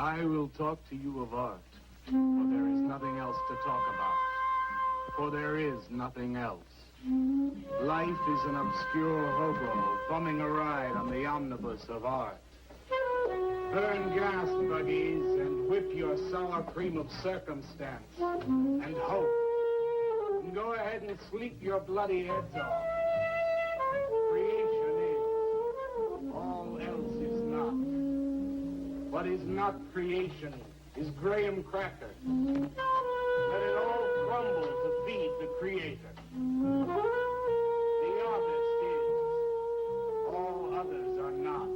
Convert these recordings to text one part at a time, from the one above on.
I will talk to you of art, for there is nothing else to talk about. For there is nothing else. Life is an obscure hobo bumming a ride on the omnibus of art. Burn gas buggies and whip your sour cream of circumstance and hope. And go ahead and sleep your bloody heads off. Creation is. All else is not. What is not creation is graham cracker. Let it all crumble to feed the creator. The artist is. All others are not.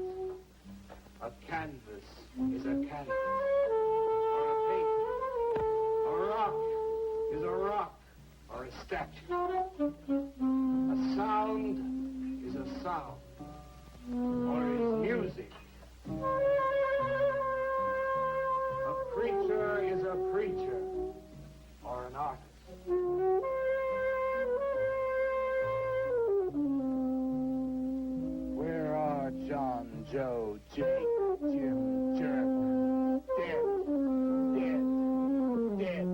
A canvas is a canvas, or a painting. A rock is a rock, or a statue. A sound is a sound, or is music. A preacher is a preacher, or an artist. Where are John, Joe, Jake, Jim, Jerk? Dead, dead, dead.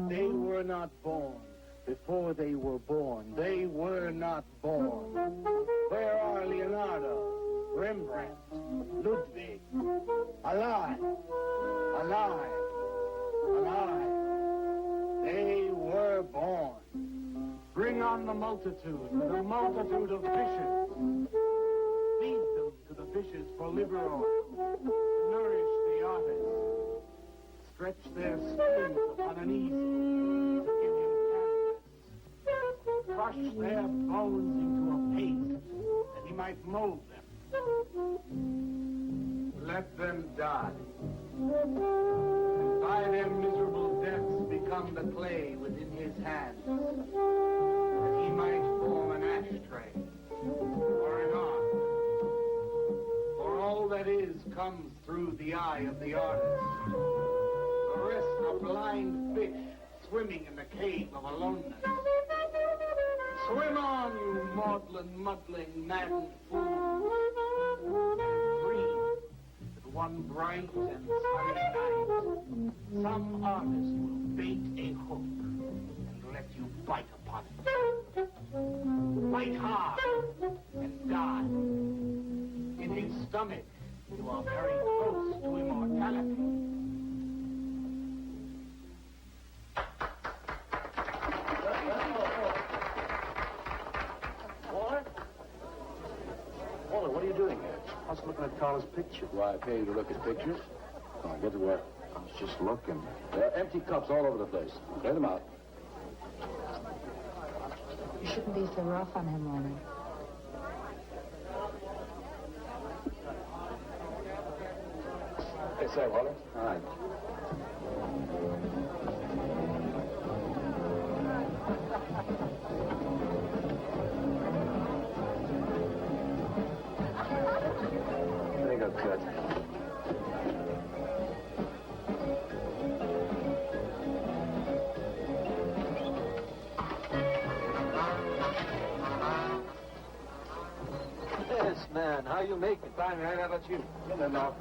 They were not born. Before they were born, they were not born. Where are Leonardo, Rembrandt, Ludwig? Alive, alive, alive. They were born. Bring on the multitude of fishes. Feed them to the fishes for liver oil. Nourish the artist. Stretch their skins upon an easel to give him canvas. Crush their bones into a paste that he might mold them. Let them die. And by their miserable deaths become the clay within his hands, that he might form an ashtray or an ark. For all that is comes through the eye of the artist. The rest are blind fish swimming in the cave of aloneness. Swim on, you maudlin, muddling, maddened fools, and dream that one bright and sunny night some artist will bait a hook and let you bite upon it. Bite hard and die. In his stomach, you are very close to immortality. Walter, what are you doing here? I was looking at Carla's picture. Why, I pay you to look at pictures? Come on, get to work. I was just looking. There are empty cups all over the place. Clear them out. You shouldn't be so rough on him, Leonard. Hey, say, Walter. All right. There you go, Kurt. Yes, man. How you making? Fine, man. How about you? No.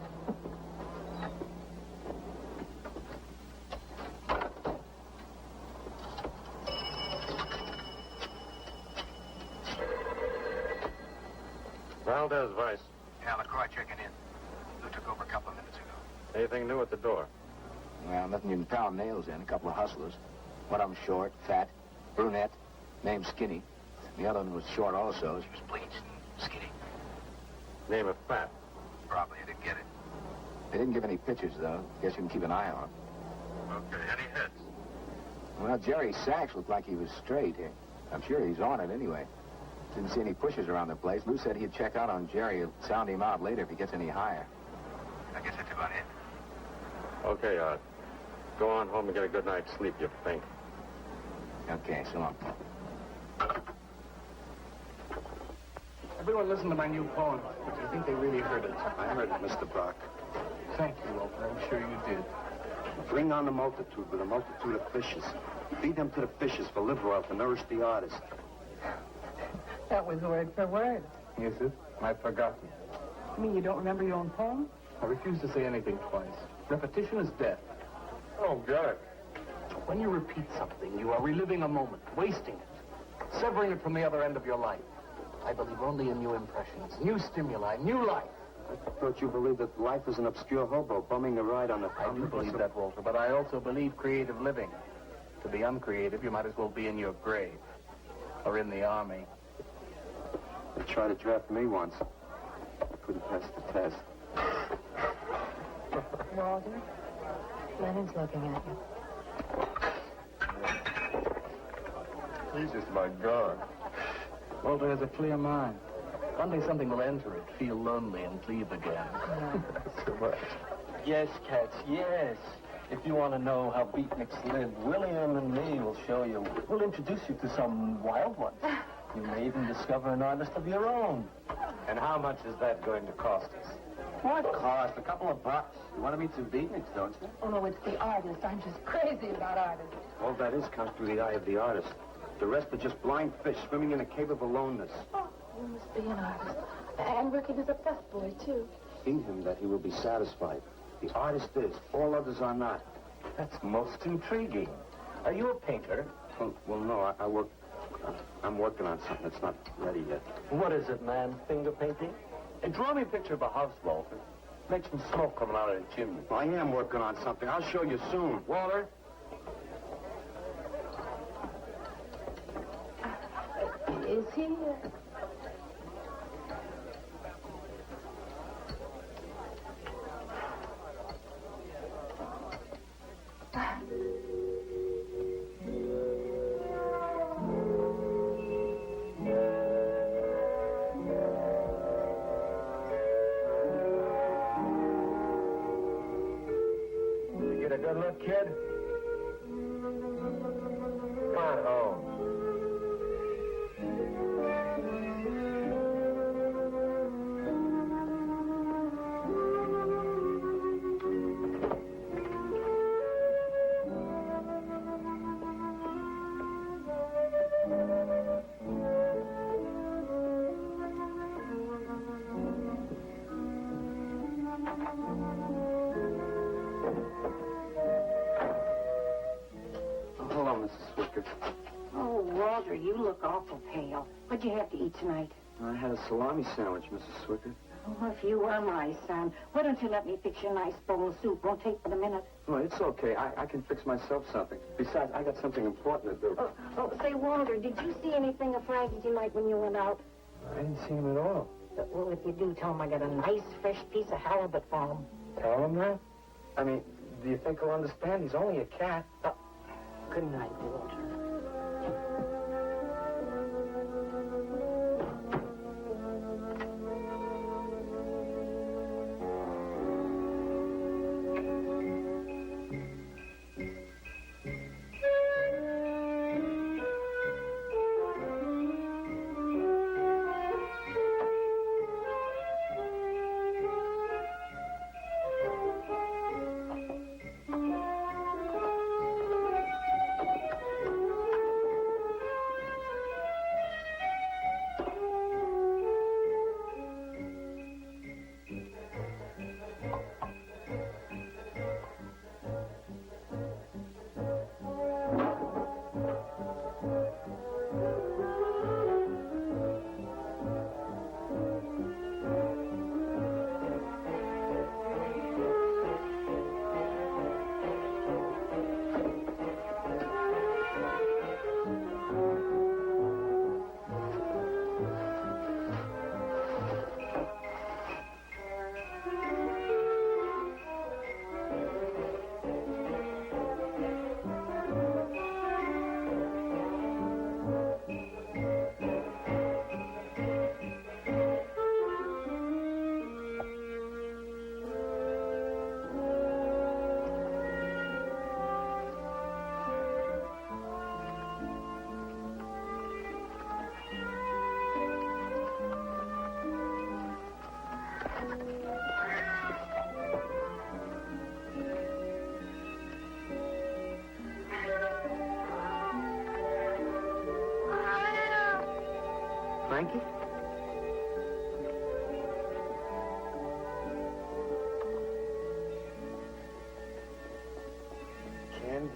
Valdez, Vice. Yeah, LaCroix checking in. Lou took over a couple of minutes ago. Anything new at the door? Well, nothing you can pound nails in. A couple of hustlers. One of them short, fat, brunette, named Skinny. The other one was short also. She was bleached and skinny. Name of Fat. Probably didn't get it. They didn't give any pictures, though. Guess you can keep an eye on them. Okay, any hits? Well, Jerry Sachs looked like he was straight. I'm sure he's on it anyway. Didn't see any pushes around the place. Lou said he'd check out on Jerry. He'll sound him out later if he gets any higher. I guess that's about it. Okay, Art. Go on home and get a good night's sleep, you think. Okay, so long. Everyone listen to my new poem. Do you think they really heard it? I heard it, Mr. Brock. Thank you, Walter. I'm sure you did. Bring on the multitude with a multitude of fishes. Feed them to the fishes for liver oil to nourish the artist. That was word for word. Is it? I've forgotten. You mean you don't remember your own poem? I refuse to say anything twice. Repetition is death. Oh, get it. When you repeat something, you are reliving a moment, wasting it, severing it from the other end of your life. I believe only in new impressions, new stimuli, new life. I thought you believed that life is an obscure hobo bumming a ride on the... I do believe that, Walter, but I also believe creative living. To be uncreative, you might as well be in your grave. Or in the army. They tried to draft me once. Couldn't pass the test. Walter, Lennon's looking at you. Jesus, my God. Walter has a clear mind. One day something will enter it, feel lonely, and leave again. So much. Yes, cats, yes. If you want to know how beatniks live, William and me will show you. We'll introduce you to some wild ones. You may even discover an artist of your own. And how much is that going to cost us? What cost? A couple of bucks. You want to meet some beatniks, don't you? Oh, no, it's the artist. I'm just crazy about artists. All that is comes through the eye of the artist. The rest are just blind fish swimming in a cave of aloneness. Oh, you must be an artist. And working as a busboy, too. In him that he will be satisfied. The artist is. All others are not. That's most intriguing. Are you a painter? Well, no, I work... I'm working on something that's not ready yet. What is it, man? Finger painting? And draw me a picture of a house, Walter. Make some smoke coming out of the chimney. I am working on something. I'll show you soon. Walter? Is he? You get a good look, kid? Come on home. Hold on, Mrs. Swicker. Oh, Walter, you look awful pale. What'd you have to eat tonight? I had a salami sandwich, Mrs. Swicker. Oh, if you were my son, why don't you let me fix you a nice bowl of soup? Won't take but a minute. No, it's okay. I can fix myself something. Besides, I got something important to do. Say, Walter, did you see anything of Frankie tonight when you went out? I didn't see him at all. Well, if you do, tell him I got a nice, fresh piece of halibut for him. Tell him that? I mean, do you think he'll understand? He's only a cat. Good night, Walter. Frankie?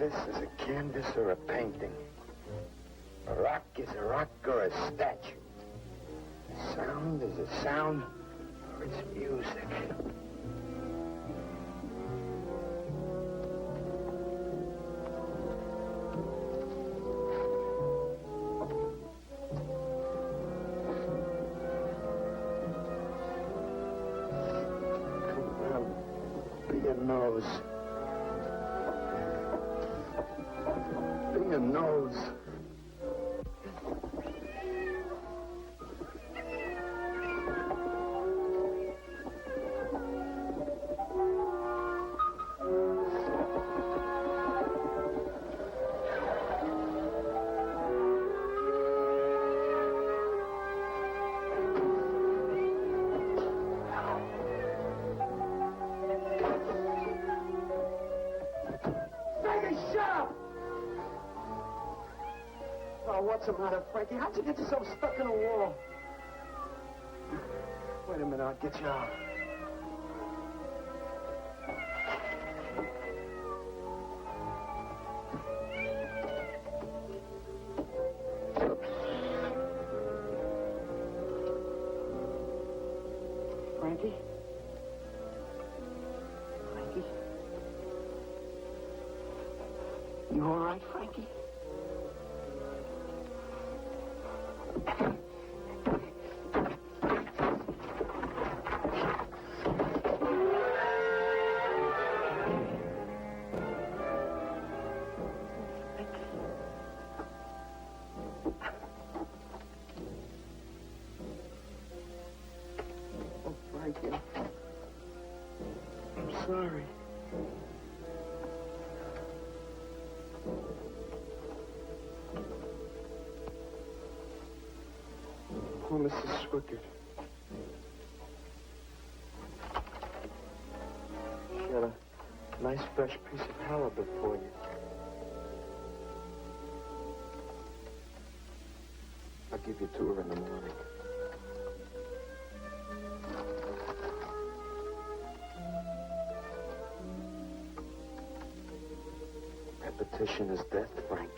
this is a canvas or a painting. A rock is a rock or a statue. A sound is a sound or it's music. Nose. Be a nose. What's the matter, Frankie? How'd you get yourself stuck in a wall? Wait a minute, I'll get you out. Frankie? Frankie? You all right, Frankie? I'm sorry. Poor Mrs. Swickard. She had a nice fresh piece of halibut for you. I'll give you to her in the morning. Repetition is death, Frankie.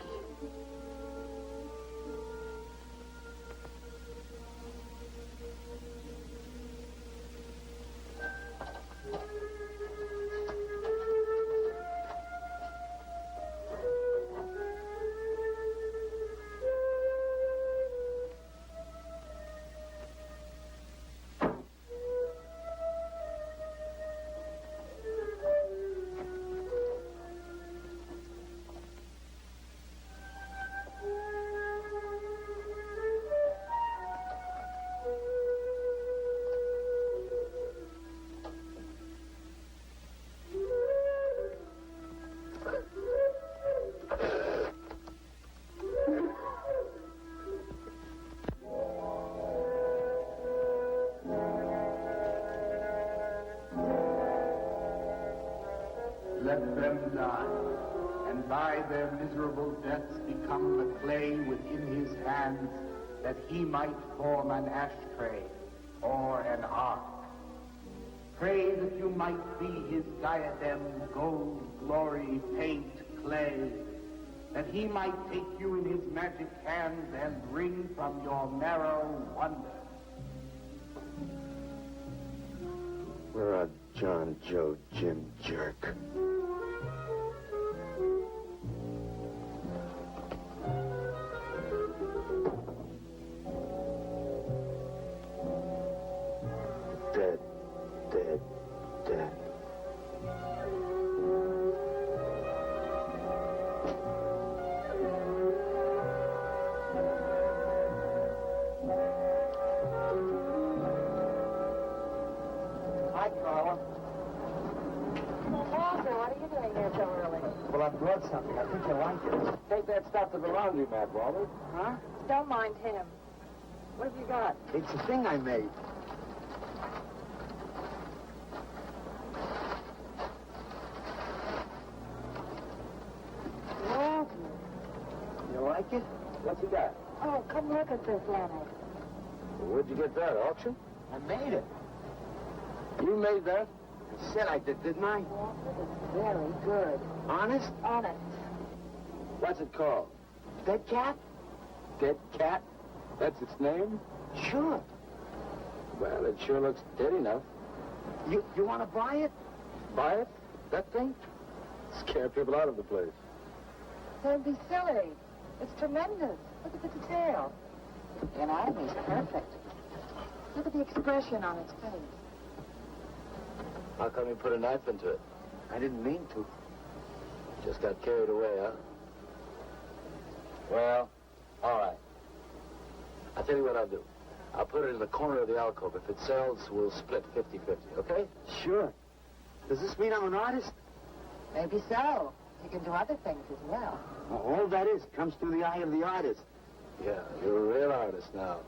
Let them die, and by their miserable deaths become the clay within his hands, that he might form an ashtray or an ark. Pray that you might be his diadem, gold, glory, paint, clay, that he might take you in his magic hands and wring from your marrow wonder. We're a John, Joe, Jim jerk. Dead, dead, dead. Hi, Carla. Walter, what are you doing here so early? Well, I brought something. I think you'll like it. Take that stuff to the laundromat, Walter. Huh? Don't mind him. What have you got? It's a thing I made. Walter. You like it? What's he got? Oh, come look at this, Leonard. Where'd you get that, auction? I made it. You made that? I said I did, didn't I? Walter, it's very good. Honest? Honest. What's it called? Dead cat? Dead cat? That's its name? Sure. Well, it sure looks dead enough. You want to buy it? Buy it? That thing? Scare people out of the place. Don't be silly. It's tremendous. Look at the detail. The anatomy's perfect. Look at the expression on its face. How come you put a knife into it? I didn't mean to. Just got carried away, huh? Well, all right. I'll tell you what I'll do. I'll put it in the corner of the alcove. If it sells, we'll split 50-50, okay? Sure. Does this mean I'm an artist? Maybe so. You can do other things as well. All that is comes through the eye of the artist. Yeah, you're a real artist now.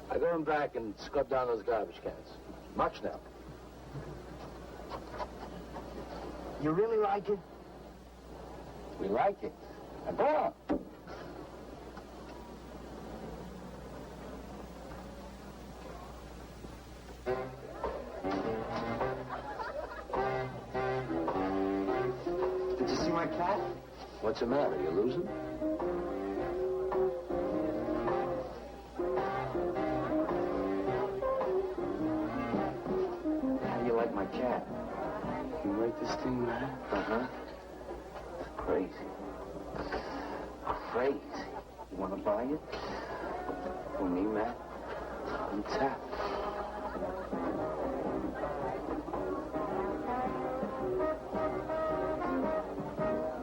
I go in back and scrub down those garbage cans. March now. You really like it? We like it. Now go on. Did you see my cat? What's the matter? You losing? How do you like my cat? You rate this thing, man? Uh-huh. Crazy. Crazy. You want to buy it? For me, Matt? On tap.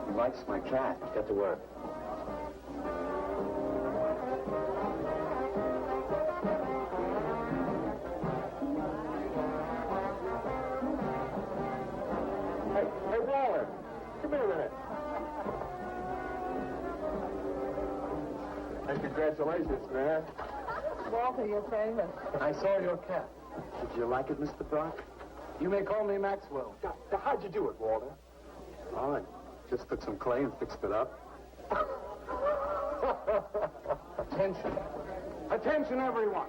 He likes my cat. Get to work. Hey, Waller, come here a minute. Hey, congratulations, man. Walter, you're famous. I saw your cat. Did you like it, Mr. Brock? You may call me Maxwell. How'd you do it, Walter? Oh, I just took some clay and fixed it up. Attention. Attention, everyone.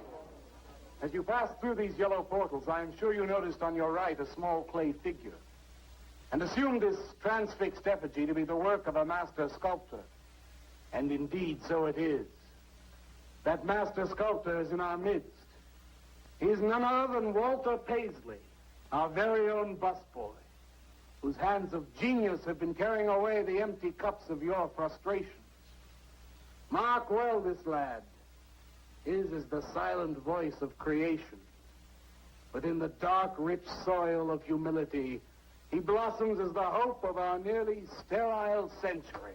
As you pass through these yellow portals, I am sure you noticed on your right a small clay figure, and assumed this transfixed effigy to be the work of a master sculptor. And indeed, so it is. That master sculptor is in our midst. He is none other than Walter Paisley, our very own busboy, whose hands of genius have been carrying away the empty cups of your frustrations. Mark well this lad. His is the silent voice of creation. But in the dark, rich soil of humility, he blossoms as the hope of our nearly sterile century.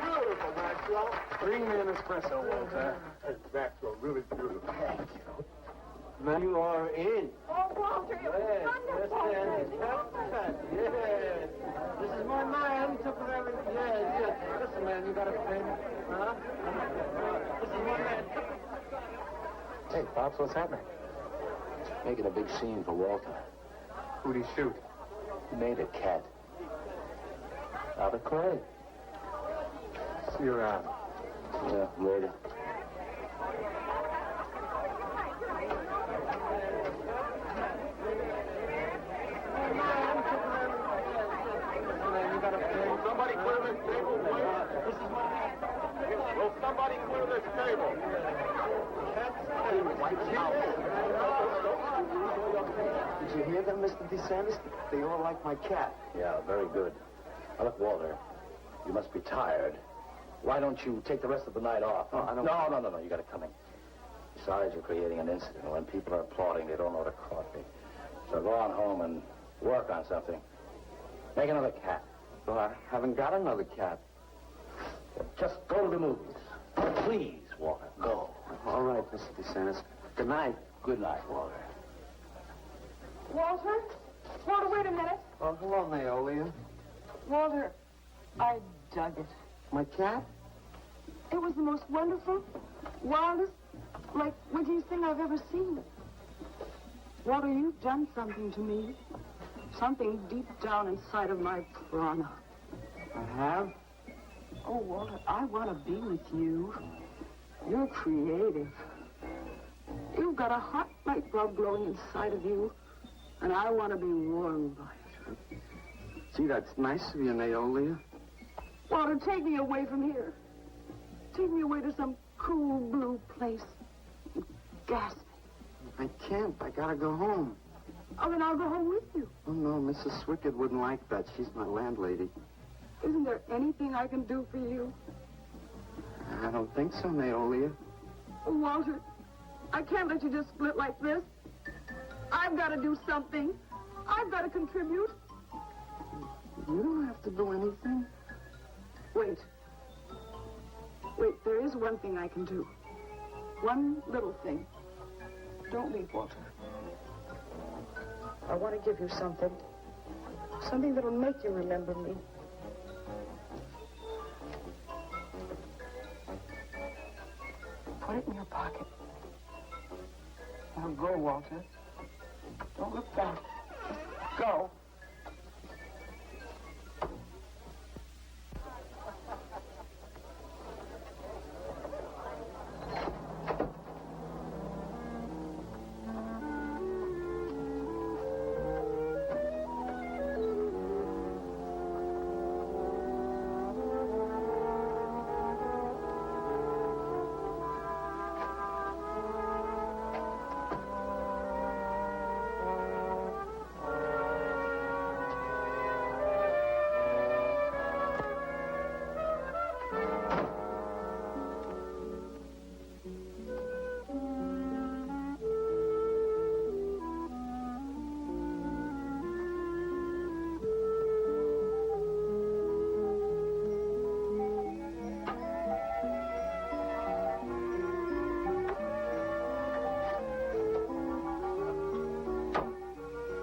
Beautiful, Maxwell. Bring me an espresso, Walter. Hey, Maxwell, really beautiful. Thank you. Man, you are in. Oh, Walter, it was wonderful. Yes. This is my man. Took her everything. Yes. Listen, man, you got a friend? Huh? This is my man. Hey, Pops, what's happening? Making a big scene for Walter. Who'd he shoot? He made a cat. Out of clay. See you around. Yeah, later. Somebody clear this table, please. This is my man. Will somebody clear this table? Did you hear them, Mr. DeSantis? They all like my cat. Yeah, very good. Now, look, Walter, you must be tired. Why don't you take the rest of the night off? Oh, I don't... No, you got it coming. Besides, you're creating an incident. When people are applauding, they don't know what to copy. So go on home and work on something. Make another cat. Well, I haven't got another cat. Just go to the movies. Please, Walter, go. All right, Mr. DeSantis. Good night. Good night, Walter. Walter? Walter, wait a minute. Oh, hello, Naolia. Walter, I dug it. My cat? It was the most wonderful, wildest, like, wittiest thing I've ever seen. Walter, you've done something to me. Something deep down inside of my prana. I have? Oh, Walter, I want to be with you. You're creative. You've got a hot light bulb glowing inside of you, and I want to be warmed by it. Gee, that's nice of you, Naolia. Walter, take me away from here. Take me away to some cool blue place. Gas me. I can't. I gotta go home. Oh, then I'll go home with you. Oh, no, Mrs. Swickett wouldn't like that. She's my landlady. Isn't there anything I can do for you? I don't think so, Naolia. Oh, Walter, I can't let you just split like this. I've got to do something. I've got to contribute. You don't have to do anything. Wait. Wait, there is one thing I can do. One little thing. Don't leave, Walter. I want to give you something. Something that'll make you remember me. Put it in your pocket. Now go, Walter. Don't look back. Just go.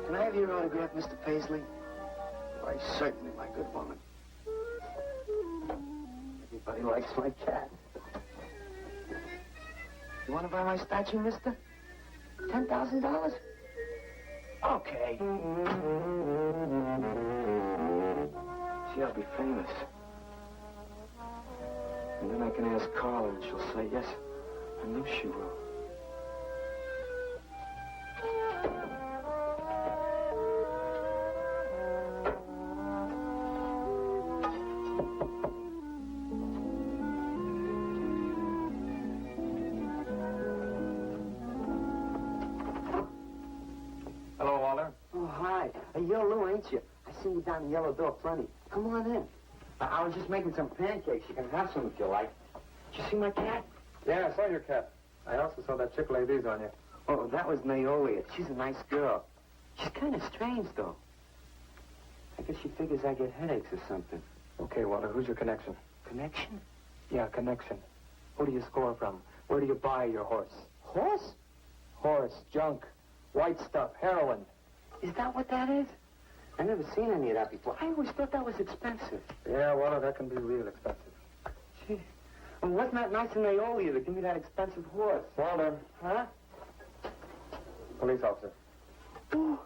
Can I have your autograph, Mr. Paisley? Why, certainly, my good woman. Everybody likes my cat. You want to buy my statue, mister? $10,000? Okay. See, I'll be famous. And then I can ask Carla, and she'll say yes. I know she will. Hello, Walter. Oh, hi. You're Lou, ain't you? I seen you down the yellow door plenty. Come on in. I was just making some pancakes. You can have some if you like. Did you see my cat? Yeah, I saw your cat. I also saw that chick lay these on you. Oh, that was Naolia. She's a nice girl. She's kind of strange, though. I guess she figures I get headaches or something. Okay, Walter, who's your connection? Connection? Yeah, connection. Who do you score from? Where do you buy your horse? Horse? Horse, junk, white stuff, heroin. Is that what that is? I've never seen any of that before. I always thought that was expensive. Yeah, Walter, that can be real expensive. Gee. Well, wasn't that nice of Naolia to give me that expensive horse? Walter. Huh? Police officer. Oh,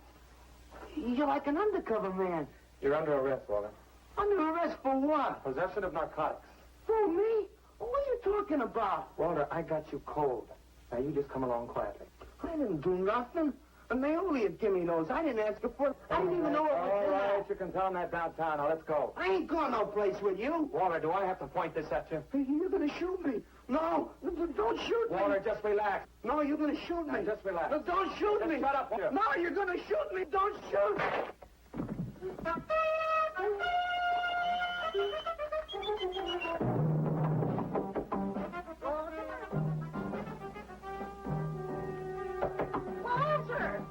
you're like an undercover man. You're under arrest, Walter. Under arrest for what? Possession of narcotics. For me? What are you talking about? Walter, I got you cold. Now, you just come along quietly. I didn't do nothing. And Naolia gave me those. I didn't ask her for it. I didn't even know it was All in right, there. you can tell that downtown. Now, let's go. I ain't going no place with you. Walter, do I have to point this at you? You're gonna shoot me. No, don't shoot me. Walter, just relax. No, you're gonna shoot me. Now, just relax. No, don't shoot Just me. shut up, Walter. No, you're gonna shoot me. Don't shoot. Walter!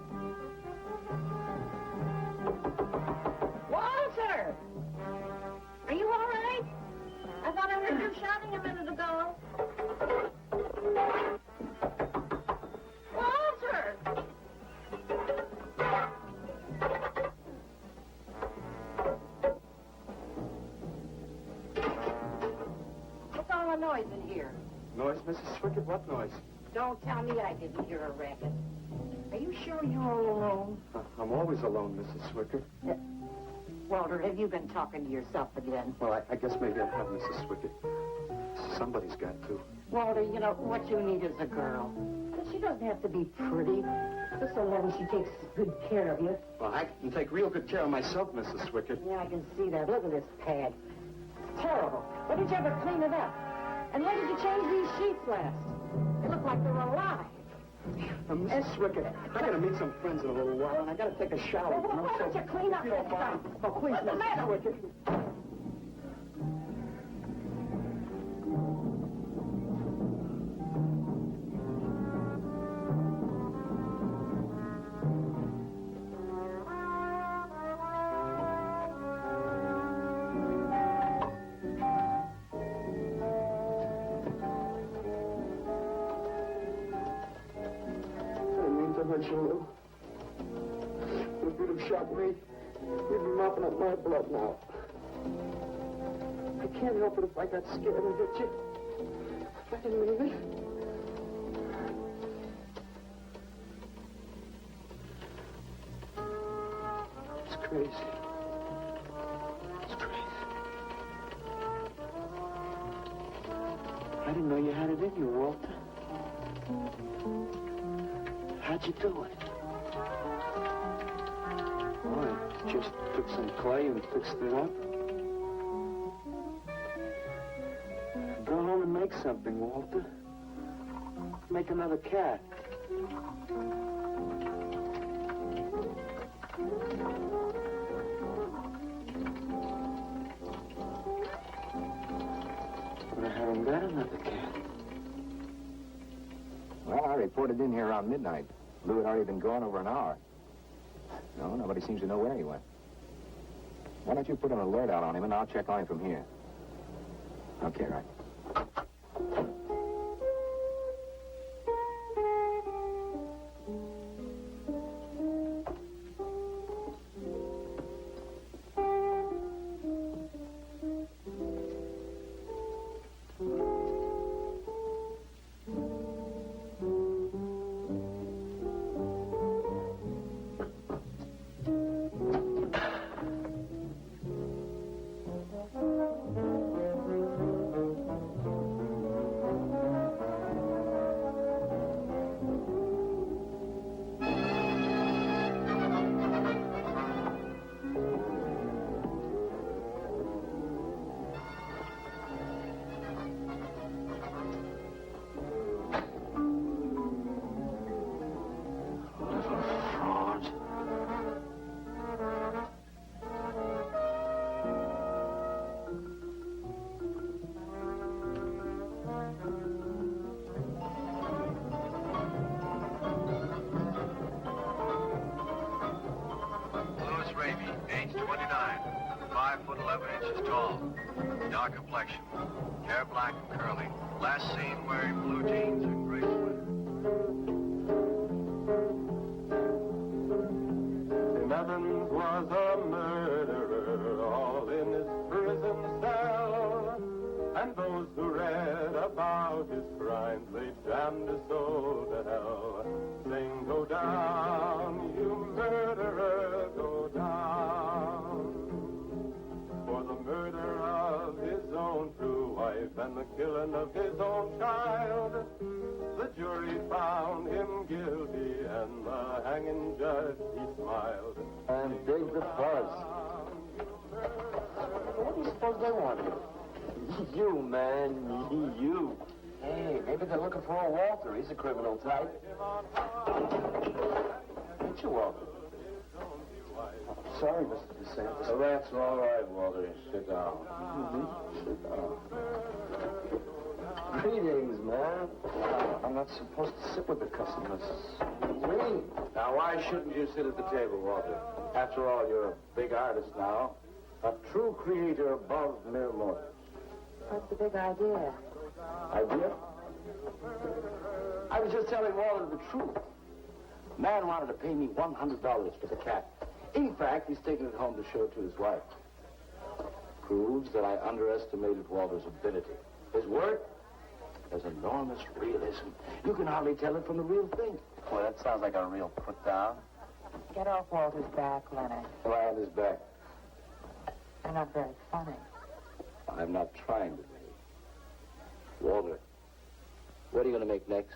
Walter! Are you all right? I thought I heard you shouting a minute ago. Walter! What's all the noise in here? Noise, Mrs. Swickett? What noise? Don't tell me I didn't hear a racket. Are you sure you're all alone? I'm always alone, Mrs. Swickett. Walter, have you been talking to yourself again? Well, I guess maybe I have, Mrs. Swickett. Somebody's got to. Walter, you know, what you need is a girl. But she doesn't have to be pretty. Just so long as she takes good care of you. Well, I can take real good care of myself, Mrs. Swickett. Yeah, I can see that. Look at this pad. terrible. When did you ever clean it up? And when did you change these sheets last? They look like they're alive. Mrs. Swickett, I gotta meet some friends in a little while, and I gotta take a shower. Well, why don't you clean up this stuff? Oh, please, What's the Mrs. matter with Swickett. you? You. If you'd have shot me, you'd be mopping up my blood now. I can't help it if I got scared and hit you. I didn't mean it. It's crazy. It's crazy. I didn't know you had it in you, Walter. How'd you do it? Oh, I just took some clay and fixed it up. Go home and make something, Walter. Make another cat. But I haven't got another cat. Well, I reported in here around midnight. Lou had already been gone over an hour. No, nobody seems to know where he went. Why don't you put an alert out on him, and I'll check on him from here. Okay, right. Age 29, 5 foot 11 inches tall, dark complexion, hair black and curly. Last seen wearing blue jeans and gray sweater. 11 was a murderer, all in his prison cell. And those who read about his crimes, they damned his soul to hell. Sing, go down, you murderer, go down. For the murder of his own true wife and the killing of his own child, the jury found him guilty and the hanging judge, he smiled. And dig the fuzz. What do you suppose they want here? You, man, you. Hey, maybe they're looking for a Walter. He's a criminal type. Ain't you, Walter? Sorry, Mr. DeSantis. Oh, that's all right, Walter. Sit down. Sit down. Greetings, man. I'm not supposed to sit with the customers. Me? Now, why shouldn't you sit at the table, Walter? After all, you're a big artist now. A true creator above mere mortals. What's the big idea? Idea? I was just telling Walter the truth. Man wanted to pay me $100 for the cat. In fact, he's taking it home to show it to his wife. Proves that I underestimated Walter's ability. His work has enormous realism. You can hardly tell it from the real thing. Boy, that sounds like a real put-down. Get off Walter's back, Leonard. Lie on his back. You're not very funny. I'm not trying to be. Walter, what are you going to make next?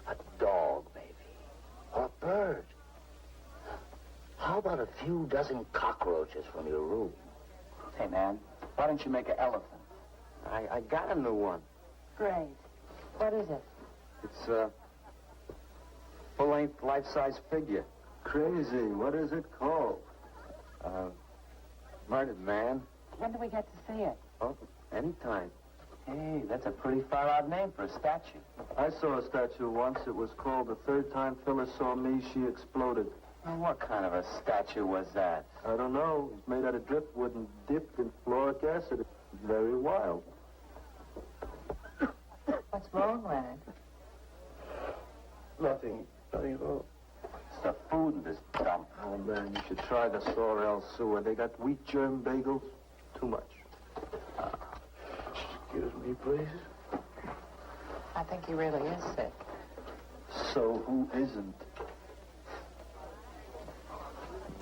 A dog, maybe. Or a bird. How about a few dozen cockroaches from your room? Hey, man, why don't you make an elephant? I got a new one. Great. What is it? It's a full-length, life-size figure. Crazy. What is it called? Murdered man. When do we get to see it? Oh, anytime. Hey, that's a pretty far-out name for a statue. I saw a statue once. It was called The Third Time Phyllis Saw Me, She Exploded. Well, what kind of a statue was that? I don't know. It's made out of driftwood and dipped in fluoric acid. It's very wild. What's wrong, Leonard? Nothing at all. It's the food in this dump. Oh, man, you should try the Sorrel sewer. They got wheat germ bagels. Too much. Excuse me, please. I think he really is sick. So who isn't?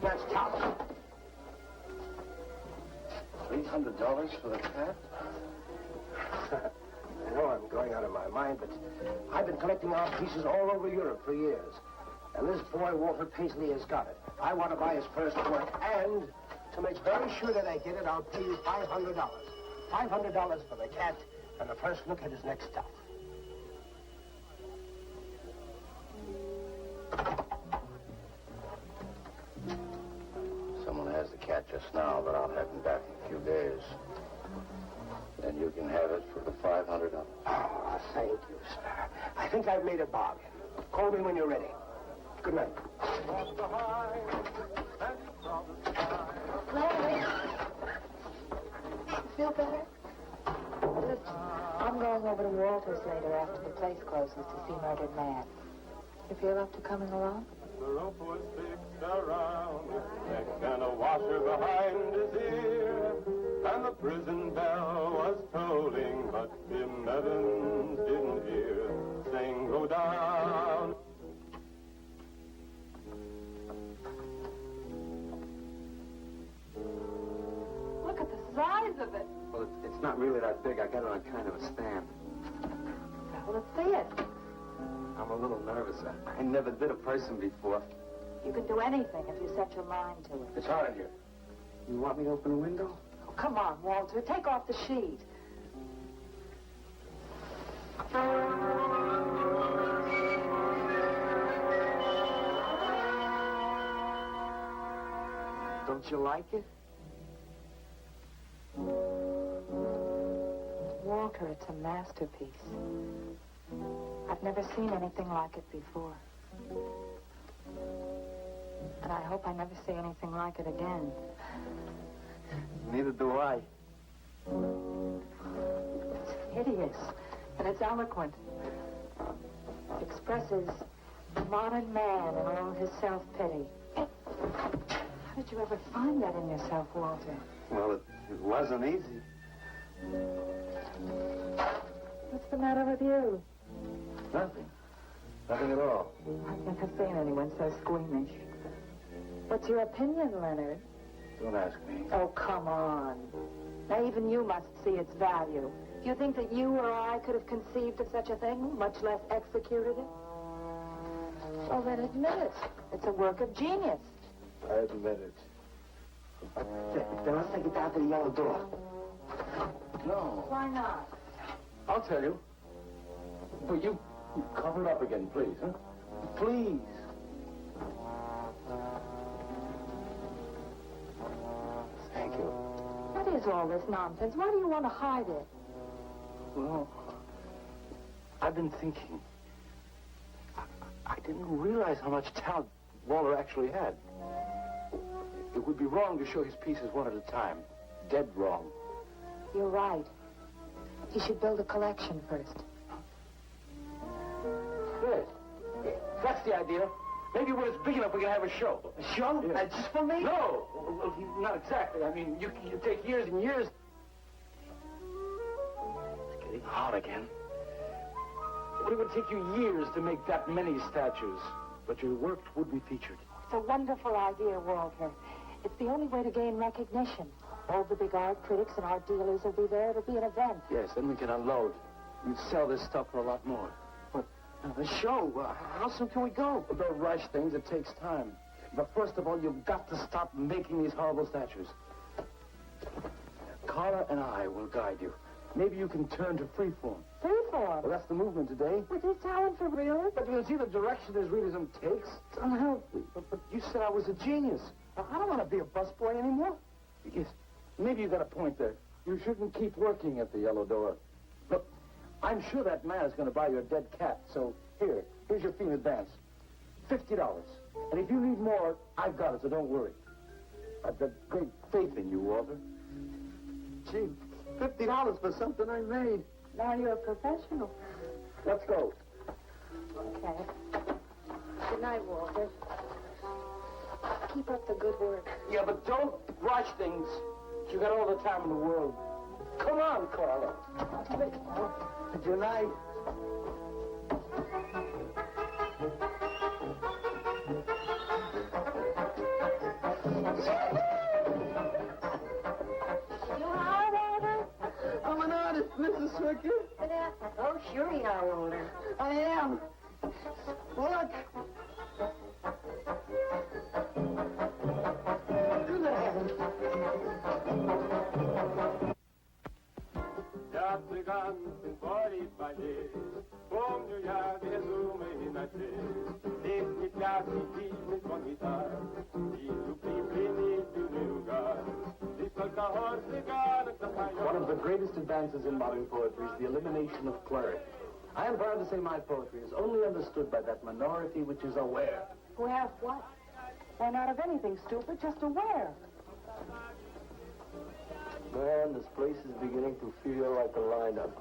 That's top. $800 for the cat? I know I'm going out of my mind, but I've been collecting art pieces all over Europe for years. And this boy, Walter Paisley, has got it. I want to buy his first work, and to make very sure that I get it, I'll pay you $500. $500 for the cat and the first look at his next stuff. Someone has the cat just now, but I'll have him back in a few days. Then you can have it for the $500. Oh, thank you, sir. I think I've made a bargain. Call me when you're ready. Good night. Larry! You feel better? Listen, I'm going over to Walter's later after the place closes to see Murdered Man. You feel up to coming along? The rope was fixed around his neck and a washer behind his ear. And the prison bell was tolling, but Tim Evans didn't hear. Sing, go down. Look at the size of it. Well, it's not really that big. I got it on kind of a stand. Well, let's see it. I'm a little nervous. I never did a person before. You can do anything if you set your mind to it. It's hot in here. You want me to open the window? Oh, come on, Walter. Take off the sheet. Don't you like it? Walter, it's a masterpiece. I've never seen anything like it before. And I hope I never see anything like it again. Neither do I. It's hideous, and it's eloquent. It expresses the modern man and all his self-pity. How did you ever find that in yourself, Walter? Well, it wasn't easy. What's the matter with you? Nothing. Nothing at all. I've never seen anyone so squeamish. What's your opinion, Leonard? Don't ask me. Oh, come on. Now, even you must see its value. Do you think that you or I could have conceived of such a thing, much less executed it? Well, then admit it. It's a work of genius. I admit it. Then let's take it down to the yellow door. No. Why not? I'll tell you. But you cover it up again, please, huh? Please. Thank you. What is all this nonsense? Why do you want to hide it? Well, I've been thinking. I didn't realize how much talent Walter actually had. It would be wrong to show his pieces one at a time. Dead wrong. You're right. He should build a collection first. Yes. That's the idea. Maybe when it's big enough, we can have a show. A show? Yeah. Just for me? No, well, not exactly. I mean, you take years and years. It's getting hot again. It would take you years to make that many statues, but your work would be featured. It's a wonderful idea, Walter. It's the only way to gain recognition. All the big art critics and art dealers will be there. It'll be an event. Yes, then we can unload. You'd sell this stuff for a lot more. But the show, how soon can we go? Well, don't rush things. It takes time. But first of all, you've got to stop making these horrible statues. Carla and I will guide you. Maybe you can turn to freeform. Freeform? Well, that's the movement today. With his talent for realism? But you'll see the direction his realism takes. It's unhealthy. But you said I was a genius. I don't want to be a busboy anymore. Yes, maybe you got a point there. You shouldn't keep working at the Yellow Door. Look, I'm sure that man is going to buy your dead cat. So here's your fee in advance. $50. And if you need more, I've got it, so don't worry. I've got great faith in you, Walter. Gee, $50 for something I made. Now you're a professional. Let's go. Okay. Good night, Walter. Keep up the good work. Yeah, but don't rush things. You got all the time in the world. Come on, Carla. Good night. I'm an artist, Mrs. Swicker. Oh, sure you are, Walter. I am. Look. Я цыганским поле полей, помню я безумы и ночей, песни, пляски, фильмы, звон гитар, и любви пленительный угар, лишь только хор цыганок напоет. One of the greatest advances in modern poetry is the elimination of clarity. I am proud to say my poetry is only understood by that minority which is aware. Aware of what? Why, not of anything, stupid, just aware. Man, this place is beginning to feel like a lineup.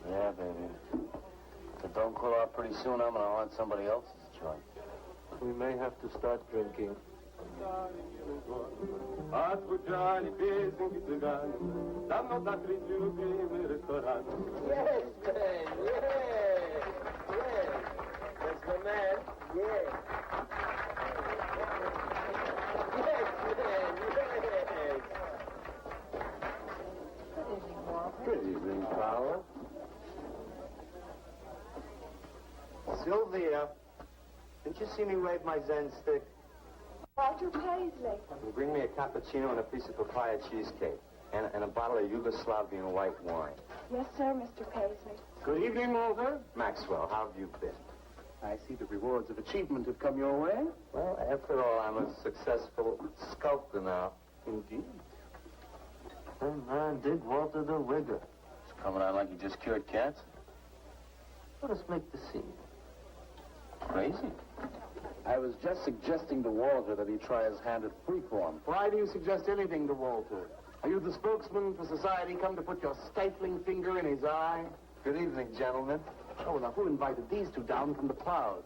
Yeah, baby. If it don't cool out pretty soon, I'm gonna haunt somebody else's joint. We may have to start drinking. Отзвучали песенки цыган, давно закрыть любимый ресторан. Yes, man, yes. That's the man, yes. Yes, man, yes. Good evening, Carla. Sylvia, didn't you see me wave my Zen stick? Roger Paisley. Bring me a cappuccino and a piece of papaya cheesecake. And a bottle of Yugoslavian white wine. Yes, sir, Mr. Paisley. Good evening, Walter. Maxwell, how have you been? I see the rewards of achievement have come your way. Well, after all, I'm a successful sculptor now. Indeed. Hey, man, dig Walter the Wigger. It's coming out like you just cured cats. Let us make the scene. Crazy. I was just suggesting to Walter that he try his hand at freeform. Why do you suggest anything to Walter? Are you the spokesman for society come to put your stifling finger in his eye? Good evening, gentlemen. Oh, now who invited these two down from the clouds?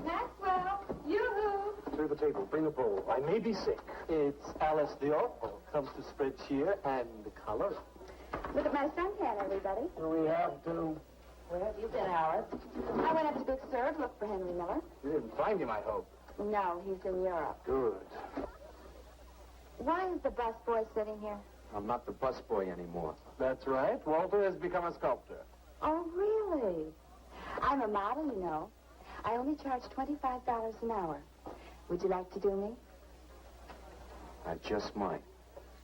Maxwell, yoo-hoo. Clear the table. Bring a bowl. I may be sick. It's Alice the Opal. Comes to spread cheer and color. Look at my suntan, everybody. We have to. Where have you been, Alice? I went up to Big Sur to look for Henry Miller. You didn't find him, I hope. No, he's in Europe. Good. Why is the busboy sitting here? I'm not the busboy anymore. That's right. Walter has become a sculptor. Oh, really? I'm a model, you know. I only charge $25 an hour. Would you like to do me? I just might.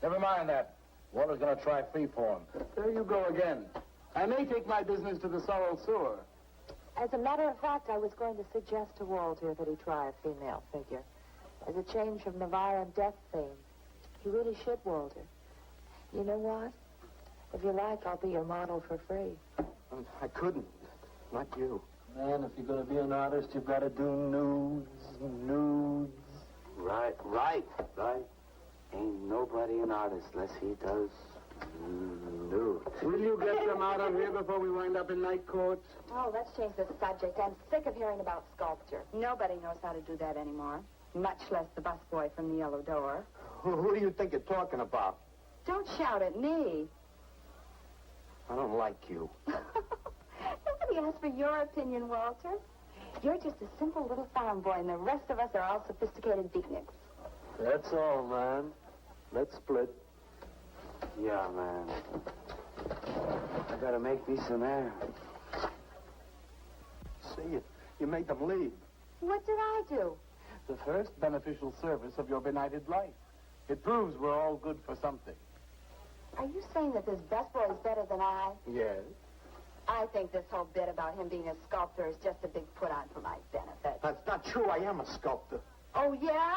Never mind that. Walter's going to try freeform. There you go again. I may take my business to the Sorrel Sewer. As a matter of fact, I was going to suggest to Walter that he try a female figure. As a change from the violent death theme. He really should, Walter. You know what? If you like, I'll be your model for free. I couldn't. Not you. Man, if you're going to be an artist, you've got to do nudes. Right. Ain't nobody an artist unless he does nude. Will you get them out of here before we wind up in night court? Oh, let's change the subject. I'm sick of hearing about sculpture. Nobody knows how to do that anymore. Much less the busboy from the Yellow Door. Who do you think you're talking about? Don't shout at me. I don't like you. Nobody asked for your opinion, Walter. You're just a simple little farm boy, and the rest of us are all sophisticated beatniks. That's all, man. Let's split. Yeah, man. I gotta make me some air. See, you made them leave. What did I do? The first beneficial service of your benighted life. It proves we're all good for something. Are you saying that this busboy is better than I? Yes. I think this whole bit about him being a sculptor is just a big put-on for my benefit. That's not true. I am a sculptor. Oh, yeah?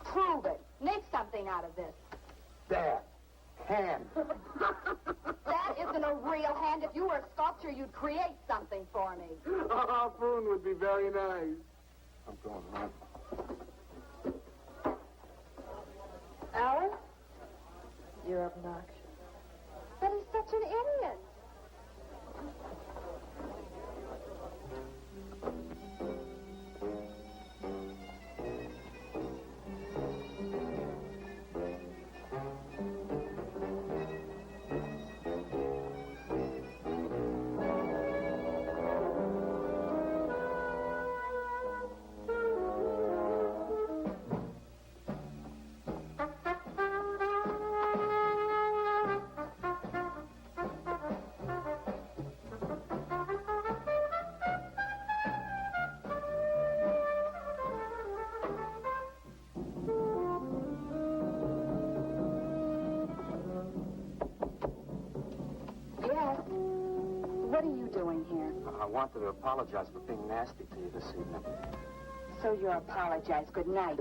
Prove it. Make something out of this. There. Hand. That isn't a real hand. If you were a sculptor, you'd create something for me. A harpoon would be very nice. I'm going home. Alan? You're obnoxious. But he's such an idiot. What are you doing here? I wanted to apologize for being nasty to you this evening. So you're apologized. Good night.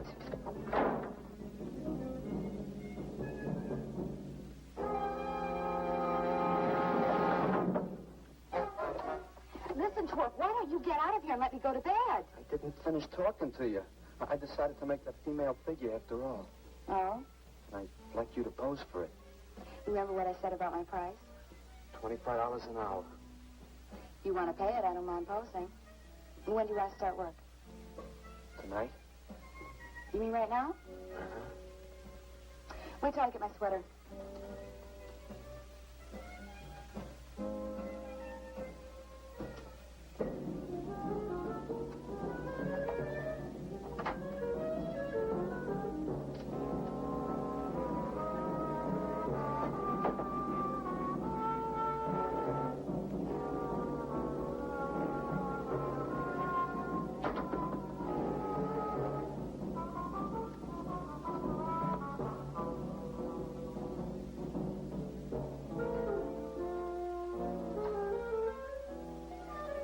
Listen, Twerp, why don't you get out of here and let me go to bed? I didn't finish talking to you. I decided to make that female figure after all. Oh? And I'd like you to pose for it. Remember what I said about my price? $25 an hour. You want to pay it, I don't mind posing. When do you want to start work? Tonight? You mean right now? Wait till I get my sweater.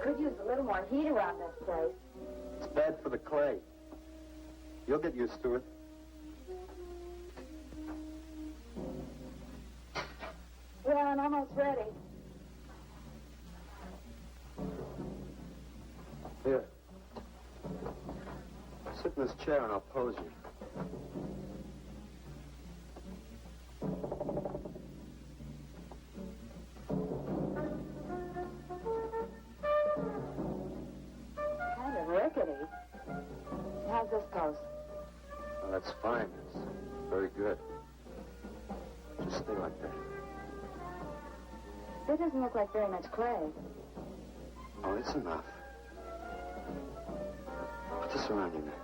Could use a little more heat around this place. It's bad for the clay. You'll get used to it. Well, I'm almost ready. Here. Sit in this chair and I'll pose you. Kind of rickety. How's this pose? Well, that's fine. It's very good. Just stay like that. This doesn't look like very much clay. Oh, it's enough. Put this around your neck.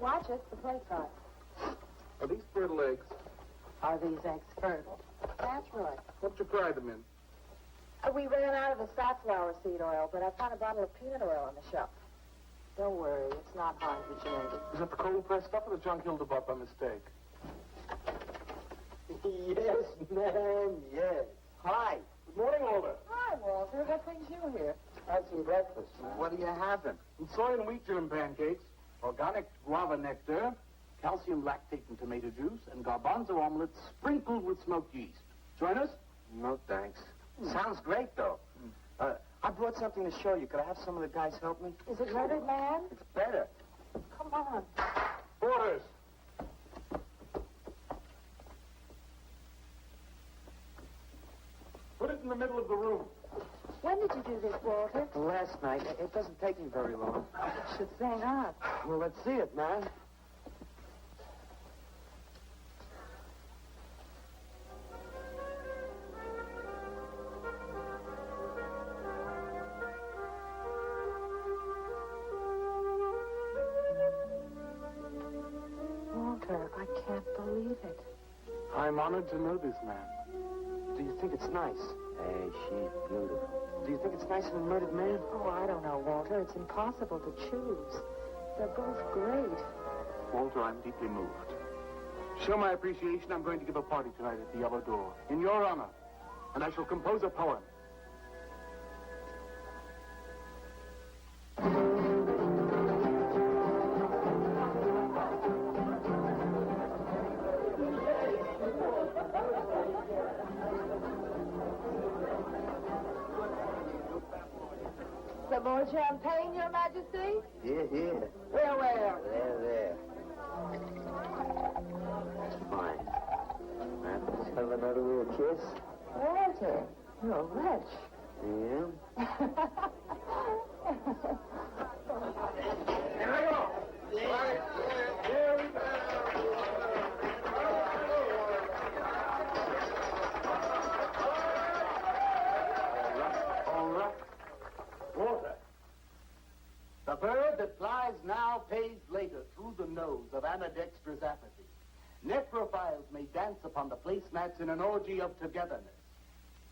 Watch it, the plate's hot. Are these fertile eggs? Are these eggs fertile? Naturally. What you fry them in? We ran out of the safflower seed oil, but I found a bottle of peanut oil on the shelf. Don't worry, it's not hydrogenated. Is that the cold pressed stuff or the junk Hilda bought by mistake? Yes, ma'am, yes. Hi. Good morning, Hilda. Hi, Walter. What brings you here? Had some breakfast. What are you having? Some soy and wheat germ pancakes, organic guava nectar, calcium lactate and tomato juice, and garbanzo omelets sprinkled with smoked yeast. Join us? No, thanks. Sounds great, though. I brought something to show you. Could I have some of the guys help me? Is it murdered man? It's better. Come on. Orders. Put it in the middle of the room. When did you do this, Walter? Last night. It doesn't take me very long. Should say not. Well, let's see it, man. I can't believe it. I'm honored to know this man. Do you think it's nice? Hey, she's beautiful. Do you think it's nice in a murdered man? Oh, I don't know, Walter. It's impossible to choose. They're both great. Walter, I'm deeply moved. To show my appreciation, I'm going to give a party tonight at the Yellow Door, in your honor. And I shall compose a poem. Some more champagne, Your Majesty? Here. Where? There. That's fine. Let's have another little kiss. Walter, you're a wretch. Yeah? Here I go. All right. Walter. The bird that flies now pays later through the nose of ambidextrous apathy. Necrophiles may dance upon the placemats in an orgy of togetherness.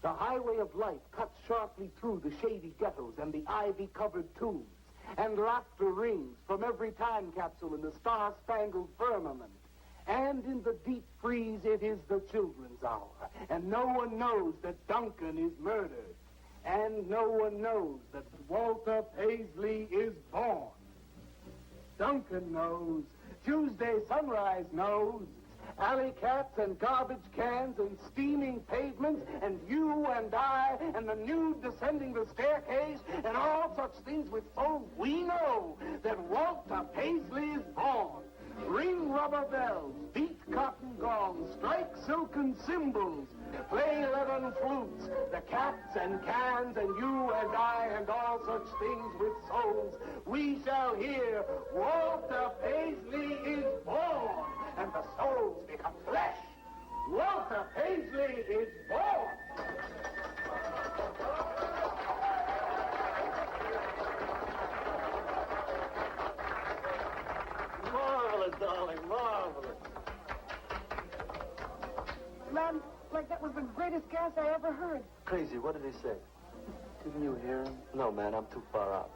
The highway of life cuts sharply through the shady ghettos and the ivy-covered tombs, and laughter rings from every time capsule in the star-spangled firmament. And in the deep freeze, it is the children's hour, and no one knows that Duncan is murdered, and no one knows that Walter Paisley is born. Duncan knows. Tuesday sunrise knows. Alley cats and garbage cans and steaming pavements and you and I and the nude descending the staircase and all such things with souls, we know that Walter Paisley is born. Ring rubber bells, beat cotton gongs, strike silken cymbals, play leathern flutes, the cats and cans and you and I and all such things with souls. We shall hear Walter Paisley is born, and the souls become flesh. Walter Paisley is born. Marvelous, darling, marvelous. Man, like that was the greatest gas I ever heard. Crazy, what did he say? Didn't you hear him? No, man, I'm too far out.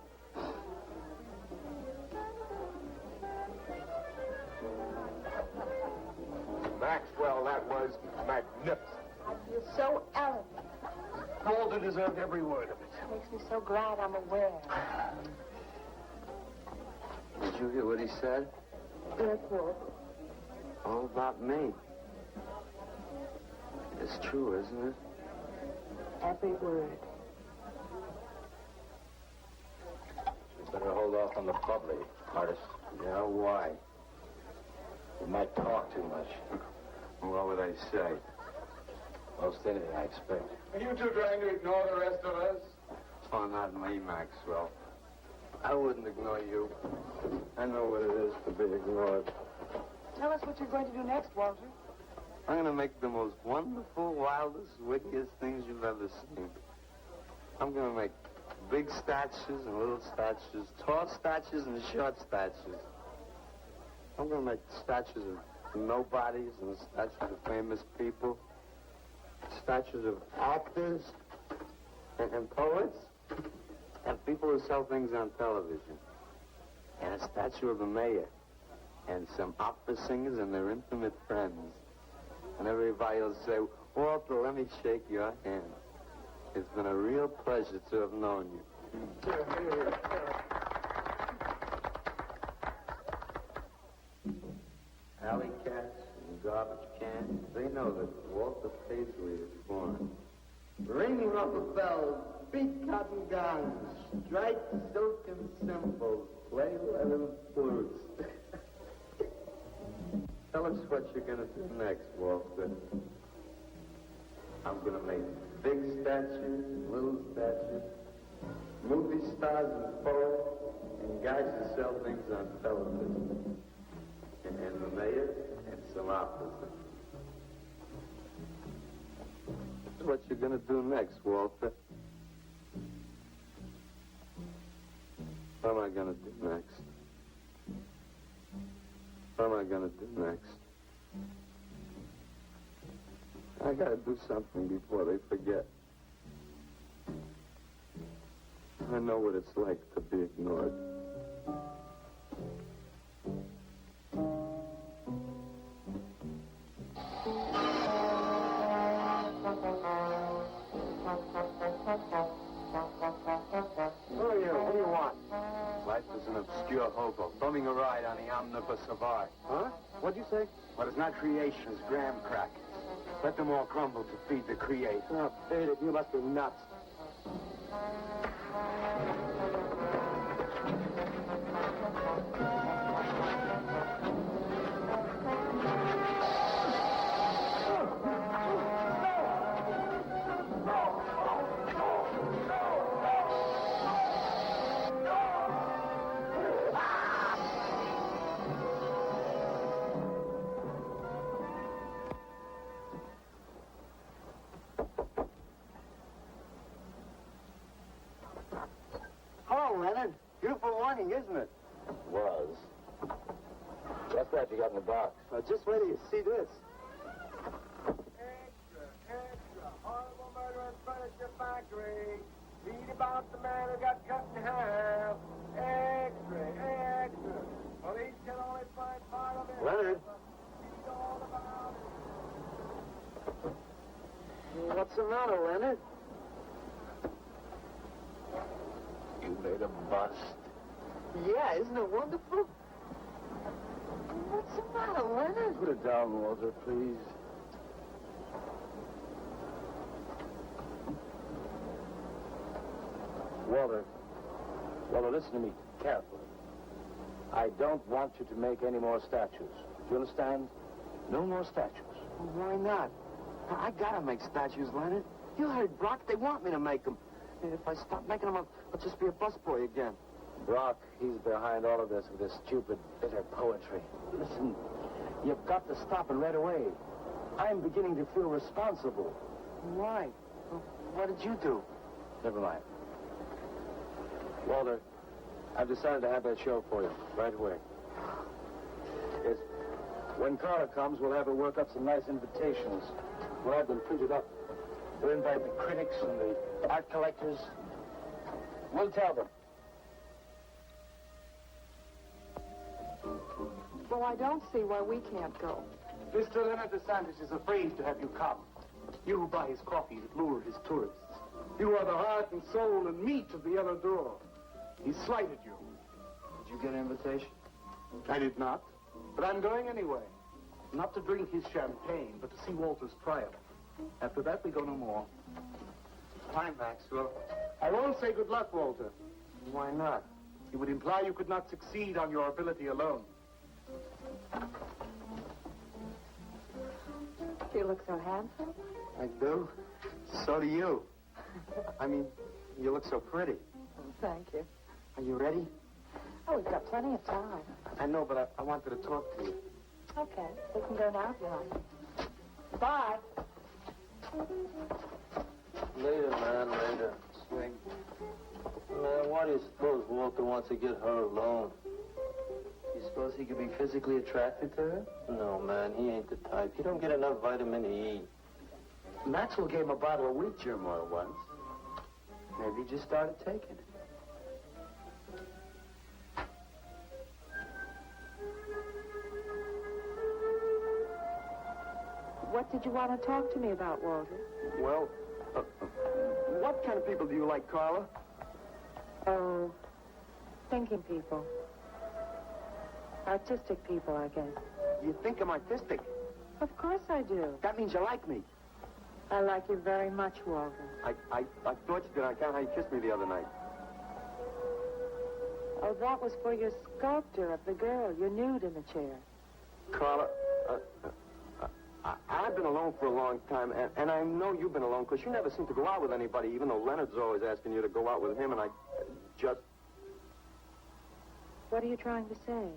Maxwell, that was magnificent. I feel so elegant. Walter deserved every word of it. It makes me so glad I'm aware. Did you hear what he said? Yes, Walter. All about me. It's true, isn't it? Every word. You better hold off on the bubbly, artist. Yeah, why? You might talk too much. What would I say? Most anything, I expect. Are you two trying to ignore the rest of us? Oh, not me, Maxwell. I wouldn't ignore you. I know what it is to be ignored. Tell us what you're going to do next, Walter. I'm going to make the most wonderful, wildest, wickedest things you've ever seen. I'm going to make big statues and little statues, tall statues and short statues. I'm going to make statues of nobodies and statues of famous people, statues of actors and poets and people who sell things on television, and a statue of the mayor and some opera singers and their intimate friends. And everybody will say, Walter, let me shake your hand. It's been a real pleasure to have known you. Alley cats and garbage cans, they know that Walter Paisley is born. Ring rubber bells, beat cotton gongs, strike silken cymbals, play leathern flutes. Tell us what you're going to do next, Walter. I'm going to make big statues, little statues, movie stars and poets, and guys who sell things on television. And the mayor and some officers. That's what you're going to do next, Walter. What am I going to do next? What am I going to do next? I gotta do something before they forget. I know what it's like to be ignored. Who are you? What do you want? Life is an obscure hobo, bumming a ride on the omnibus of art. Huh? What'd you say? What is not creation is graham crack. Let them all crumble to feed the creator. Oh, feed it. You must be nuts. Hello, Leonard. Beautiful morning, isn't it? Was. What's that you got in the box? Just wait till you see this. Extra, horrible murder in furniture factory. Read about the man who got cut in half. Extra. Police can only find part of it. Leonard. Read all about it. What's the matter, Leonard? You made a bust. Yeah, isn't it wonderful? What's the matter, Leonard? Put it down, Walter, please. Walter, listen to me carefully. I don't want you to make any more statues. Do you understand? No more statues. Well, why not? I gotta make statues, Leonard. You heard Brock. They want me to make them. If I stop making them, I'll just be a busboy again. Brock, he's behind all of this with his stupid, bitter poetry. Listen, you've got to stop it right away. I'm beginning to feel responsible. Why? Well, what did you do? Never mind. Walter, I've decided to have that show for you right away. It's, when Carla comes, we'll have her work up some nice invitations. We'll have them printed up. We'll invite the critics and the art collectors. We'll tell them. Well, I don't see why we can't go. Mr. Leonard DeSantis is afraid to have you come. You who buy his coffee that lure his tourists. You are the heart and soul and meat of the other door. He slighted you. Did you get an invitation? I did not, but I'm going anyway. Not to drink his champagne, but to see Walter's triumph. After that, we go no more. Hi, Maxwell. I won't say good luck, Walter. Why not? It would imply you could not succeed on your ability alone. You look so handsome. I do. So do you. I mean, you look so pretty. Thank you. Are you ready? Oh, we've got plenty of time. I know, but I wanted to talk to you. Okay, we can go now if you like. Bye. Later, man, later. Swing. Man, why do you suppose Walter wants to get her alone? You suppose he could be physically attracted to her? No, man, he ain't the type. He don't get enough vitamin E. Maxwell gave him a bottle of wheat germ oil once. Maybe he just started taking it. What did you want to talk to me about, Walter? Well, what kind of people do you like, Carla? Oh, thinking people. Artistic people, I guess. You think I'm artistic. Of course I do. That means you like me. I like you very much, Walter. I thought you did. I can't how you kissed me the other night. Oh, that was for your sculptor of the girl, your nude in the chair. Carla, I've been alone for a long time, and I know you've been alone, because you never seem to go out with anybody, even though Leonard's always asking you to go out with him, and I just... What are you trying to say?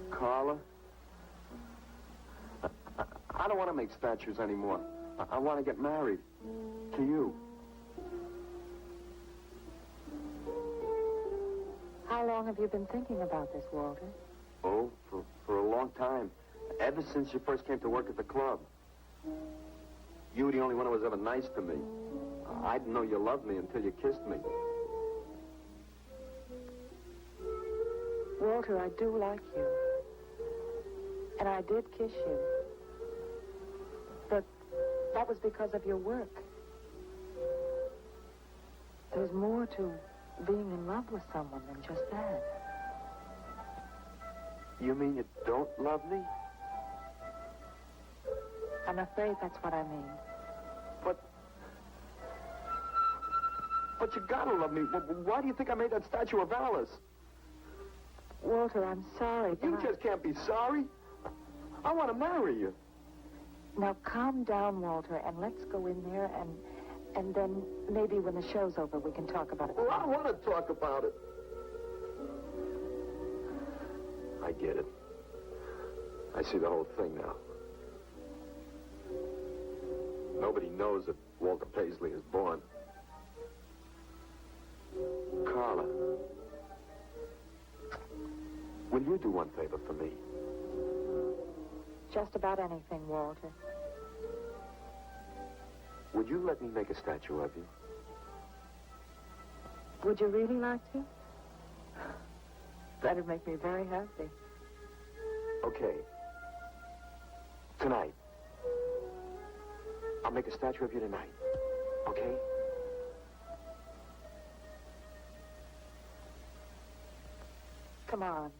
Carla, I don't want to make statues anymore. I want to get married. To you. How long have you been thinking about this, Walter? Oh, for a long time. Ever since you first came to work at the club. You were the only one who was ever nice to me. I didn't know you loved me until you kissed me. Walter, I do like you. And I did kiss you. But that was because of your work. There's more to being in love with someone than just that. You mean you don't love me? I'm afraid that's what I mean. But you gotta love me. Why do you think I made that statue of Alice? Walter, I'm sorry, but You just can't be sorry. I want to marry you. Now, calm down, Walter, and let's go in there, and then maybe when the show's over, we can talk about it. Well, I want to talk about it. I get it. I see the whole thing now. Nobody knows that Walter Paisley is born. Carla, will you do one favor for me? Just about anything, Walter. Would you let me make a statue of you? Would you really like to? That'd make me very happy. Okay. Tonight. I'll make a statue of you tonight. Okay? Come on.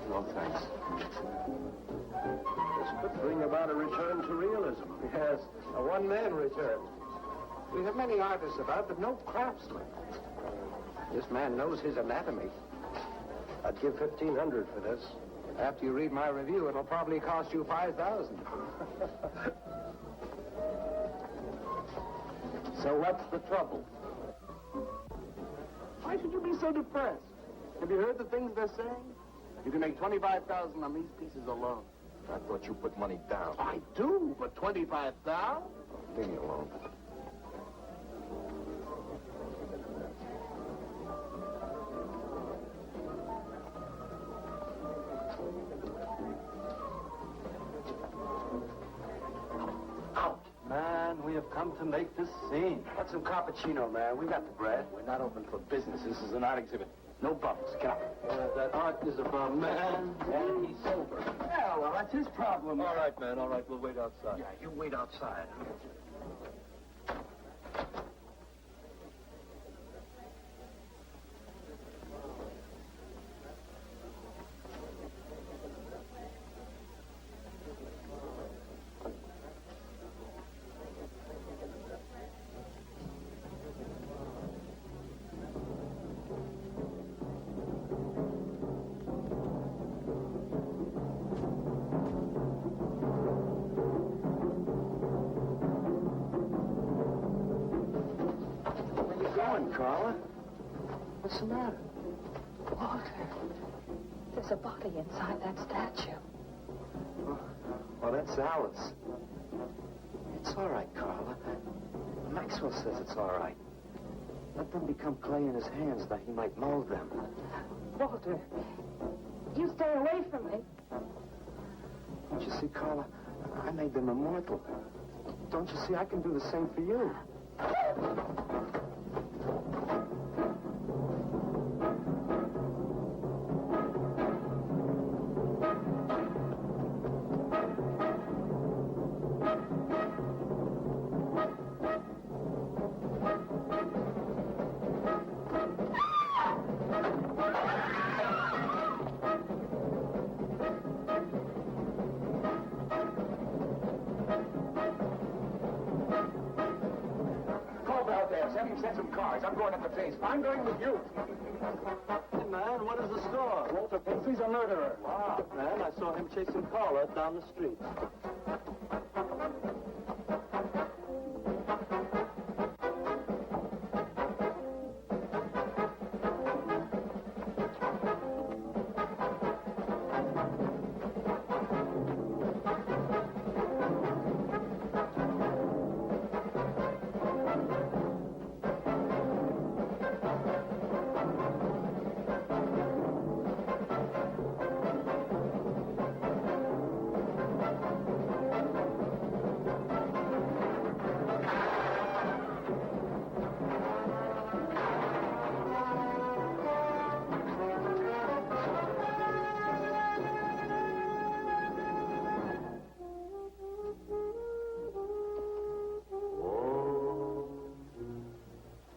No, thanks. This could bring about a return to realism. Yes, a one-man return. We have many artists about, but no craftsmen. This man knows his anatomy. I'd give $1,500 for this. After you read my review, it'll probably cost you $5,000. So what's the trouble? Why should you be so depressed? Have you heard the things they're saying? You can make $25,000 on these pieces alone. I thought you put money down. I do, but $25,000? Leave me alone. Man, we have come to make this scene. What's some cappuccino, man? We got the bread. We're not open for business. This is an art exhibit. No bubbles. Get up. That art is about man, and he's sober. Yeah, well, that's his problem. All right, man, all right. We'll wait outside. Yeah, you wait outside. Carla? What's the matter? Walter, there's a body inside that statue. Well, that's Alice. It's all right, Carla. Maxwell says it's all right. Let them become clay in his hands that he might mold them. Walter, you stay away from me. Don't you see, Carla? I made them immortal. Don't you see? I can do the same for you. Send some cars. I'm going up the face. I'm going with you. Hey, man, what is the score? Walter Paisley's a murderer. Wow, man, I saw him chasing Carla down the street.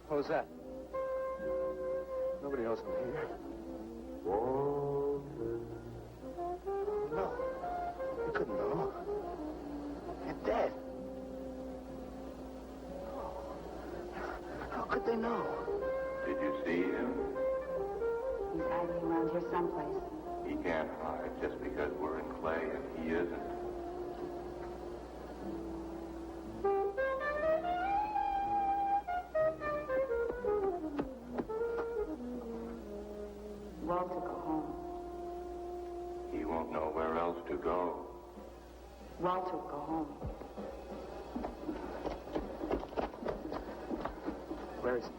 Who's that? Nobody else in here. No. You couldn't know. You're dead. How could they know? Did you see him? He's hiding around here someplace. He can't hide just because we're in clay and he isn't. Walter, go home. He won't know where else to go. Walter, go home. Where is he?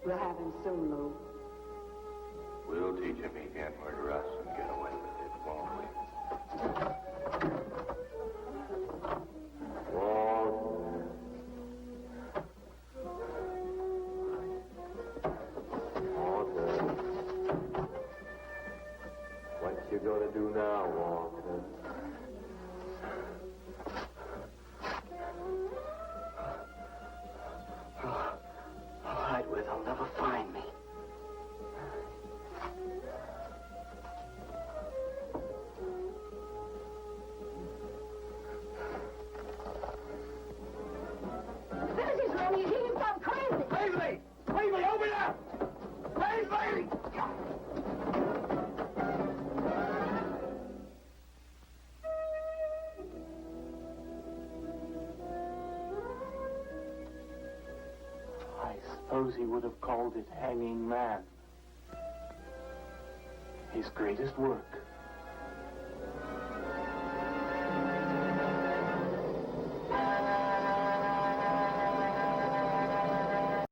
We'll have him soon, Lou. We'll teach him he can't murder us and get away with it, won't we? What you gonna do now, Walter? I'll hide where they'll never find me. This is Ronnie. He's gone crazy. Paisley! Paisley, open up! Paisley! I suppose he would have called it Hanging Man. His greatest work.